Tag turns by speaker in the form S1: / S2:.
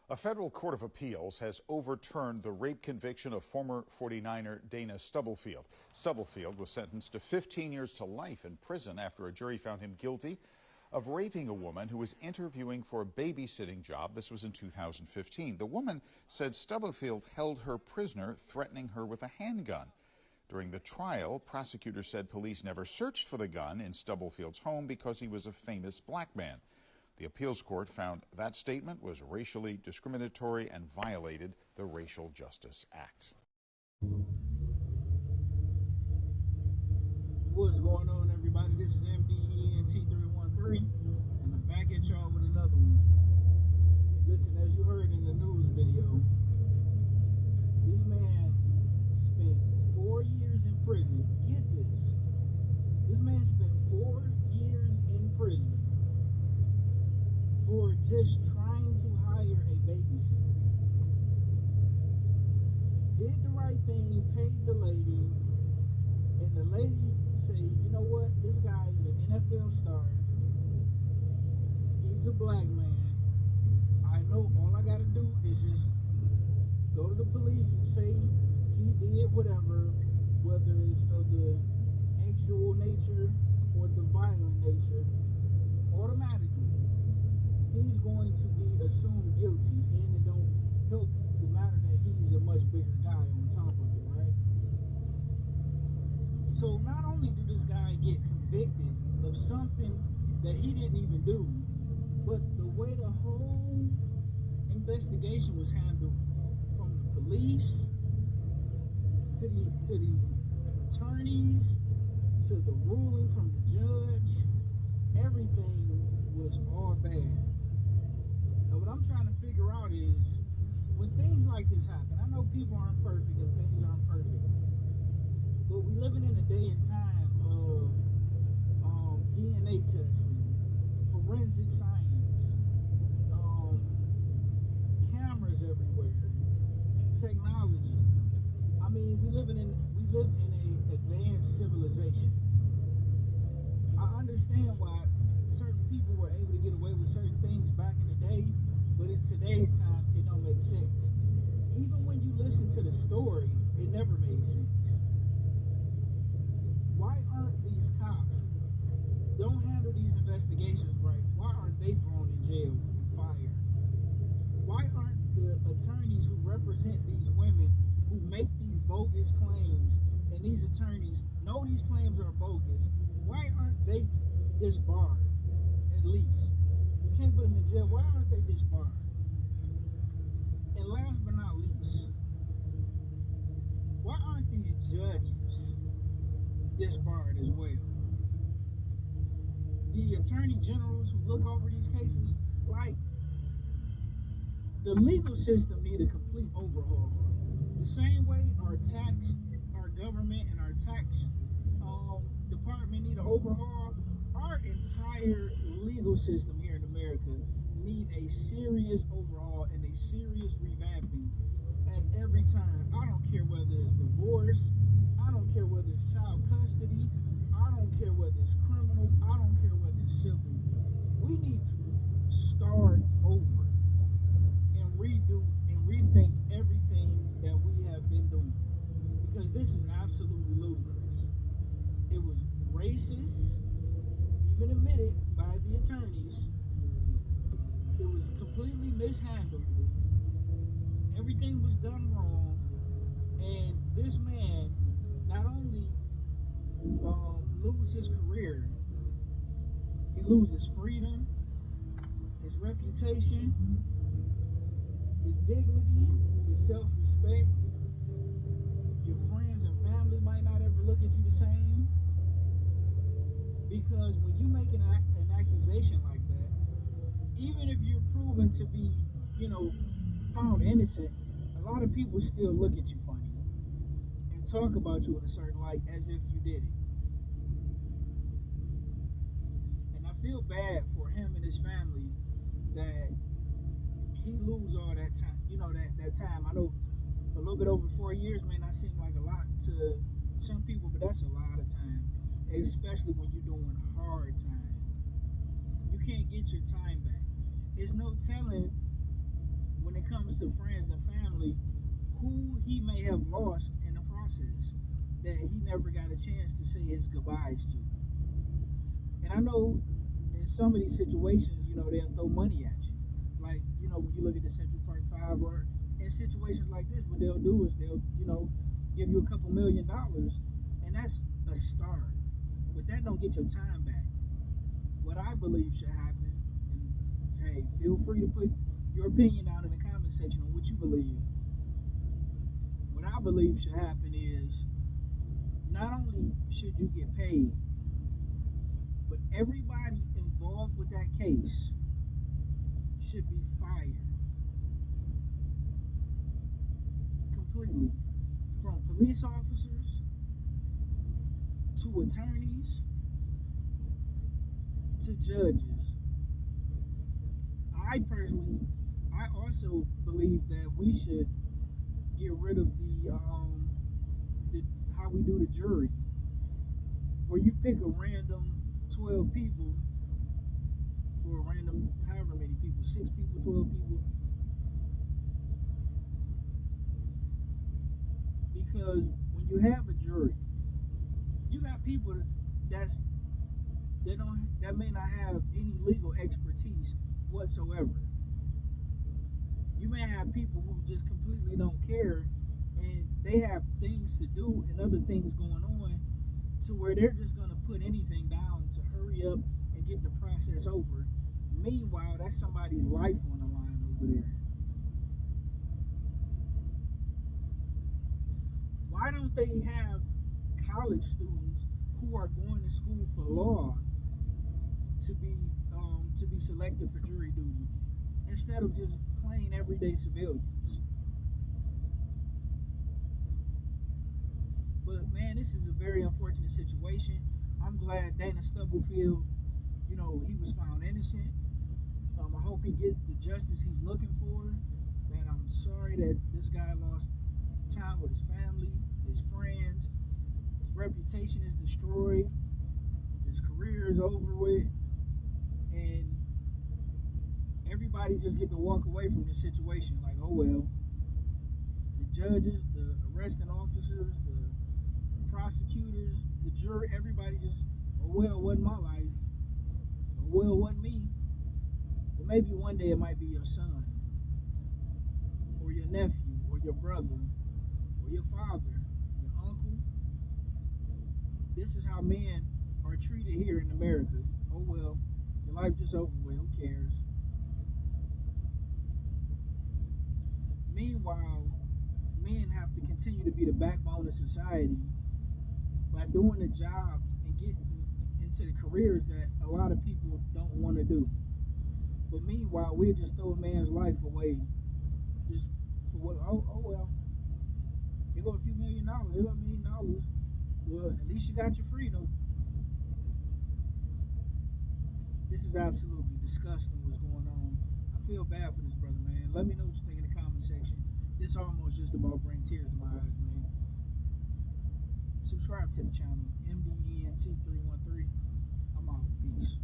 S1: A federal court of appeals has overturned the rape conviction of former 49er Dana Stubblefield. Stubblefield was sentenced to 15 years to life in prison after a jury found him guilty of raping a woman who was interviewing for a babysitting job. This was in 2015. The woman said Stubblefield held her prisoner, threatening her with a handgun. During the trial, prosecutors said police never searched for the gun in Stubblefield's home because he was a famous black man. The appeals court found that statement was racially discriminatory and violated the Racial Justice Act.
S2: What's going on, everybody? This is MDENT313, and I'm back at y'all with another one. Listen, as you heard in the news video, this man spent 4 years in prison. Get this. This man spent 4 years in prison for just trying to hire a babysitter. Did the right thing, paid the lady, and the lady said, you know what, this guy is an NFL star. He's a black man. I know all I gotta do is just go to the police and say he did whatever, whether it's of the actual nature or the violent nature. Automatically he's going to be assumed guilty, and it don't help the matter that he's a much bigger guy on top of it, right? So not only do this guy get convicted of something that he didn't even do, but the way the whole investigation was handled, from the police to the attorneys to the ruling from the judge, everything was all bad. Now what I'm trying to figure out is, when things like this happen, I know people aren't perfect and things aren't perfect, but we're living in a day and time of DNA testing, forensic science, cameras everywhere, technology. I mean, we live in a advanced civilization. I understand why certain people were able to get away with certain things back in the day, but in today's time, it don't make sense. Even when you listen to the story, it never made sense. Why aren't these cops who don't handle these investigations right? Why aren't they thrown in jail and fired? Why aren't the attorneys who represent these women, who make these bogus claims, and these attorneys know these claims are bogus, why aren't they disbarred? At least you can't put them in jail. Why aren't they disbarred? And last but not least, why aren't these judges disbarred as well? The attorney generals who look over these cases, like, the legal system need a complete overhaul. The same way our government and our tax department need an overhaul, our entire legal system here in America need a serious overhaul and a serious revamping at every time. I don't care whether it's divorce, I don't care whether it's child custody, I don't care whether it's criminal, I don't care whether it's civil. We need to start over and redo and rethink everything that we have been doing, because this is absolutely ludicrous. It was racist, even admitted by the attorneys. It was completely mishandled. Everything was done wrong, and this man not only lose his career, he loses freedom, his reputation, his dignity, his self-respect. Your friends and family might not ever look at you the same, because when you make an accusation like that, even if you're proven to be, found innocent, a lot of people still look at you funny and talk about you in a certain light as if you did it. And I feel bad for him and his family that he lose all that time. That time. I know a little bit over 4 years may not seem like a lot to some people, but that's a lot of time, especially when you're doing hard time. You can't get your time back. It's no telling when it comes to friends and family who he may have lost in the process that he never got a chance to say his goodbyes to. And I know in some of these situations, they'll throw money at you. Like, when you look at the Central Park Five, or in situations like this, what they'll do is they'll, give you a couple $1,000,000, and that's a start. But that don't get your time back. What I believe should happen, and hey, feel free to put your opinion down in the comment section on what you believe. What I believe should happen is not only should you get paid, but everybody involved with that case should be fired completely, from police officers to attorneys to judges. I also believe that we should get rid of the how we do the jury, where you pick a random 12 people, or a random however many people, 6 people, 12 people, because when you have a jury, you got people that may not have any legal expertise whatsoever. You may have people who just completely don't care, and they have things to do and other things going on, to where they're just going to put anything down to hurry up and get the process over. Meanwhile, that's somebody's life on the line over there. Why don't they have college students who are going to school for law to be selected for jury duty, instead of just plain everyday civilians? But man, this is a very unfortunate situation. I'm glad Dana Stubblefield, he was found innocent. I hope he gets the justice he's looking for. Man, I'm sorry that this guy lost time with his family, his friends. His reputation is destroyed. His career is over with. And everybody just get to walk away from this situation like, oh well. The judges, the arresting officers, the prosecutors, the jury, everybody just, oh well, it wasn't my life. Oh well, it wasn't me. But maybe one day it might be your son, or your nephew, or your brother, or your father, your uncle. This is how men are treated here in America. Oh well, your life just over with, who cares? Meanwhile, men have to continue to be the backbone of society by doing the jobs and getting into the careers that a lot of people don't want to do. But meanwhile, we'll just throw a man's life away just for what? Oh well, here go a few $1,000,000. Here go $1,000,000. Well, at least you got your freedom. This is absolutely disgusting what's going on. I feel bad for this brother, man. Let me know what you think in the comment section. This almost just about bring tears to my eyes, man. Subscribe to the channel, MDENT313. I'm out. Peace.